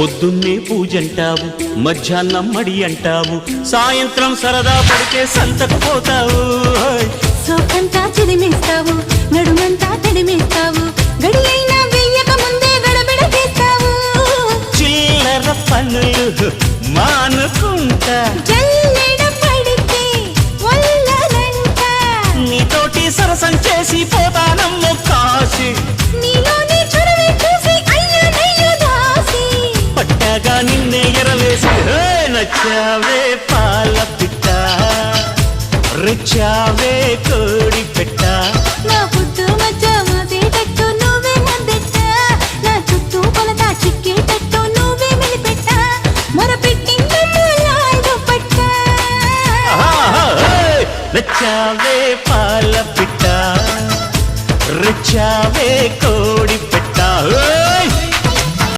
పొద్దున్నే పూజంటావు, మధ్యాహ్నం మడి అంటావు, సాయంత్రం సరదా పడితే సంతకు పోతావు. సోకంతా చిదిమేస్తావు, నడుమంతా తడిమేస్తావు, గడి అయినా వెయ్యక ముందే గడబిడ చేస్తావు. చిల్లర పనులు మానుకుంటా, జల్లెడ పడితే వల్లనంట, నీతోటి సరసం చేసి పోతానమ్మో కాశీ. నీలోని చొరవే చూసి అయ్యనయ్యో దాసి, పట్టాగా నిన్నే ఎరవేసి నచ్చావే పాల పిట్ట, రెచ్చావే కోడి పెట్ట. నా పుట్టు మధ్య మాసేటట్టు నువ్వే ముద్దెట్ట, నా చుట్టూ కొలత చిక్కేటట్టు నువ్వే మెలిపెట్ట, మొరపెట్టిందమ్మ లాయదు పట్ట. నచ్చావే పాల పిట్ట, రెచ్చా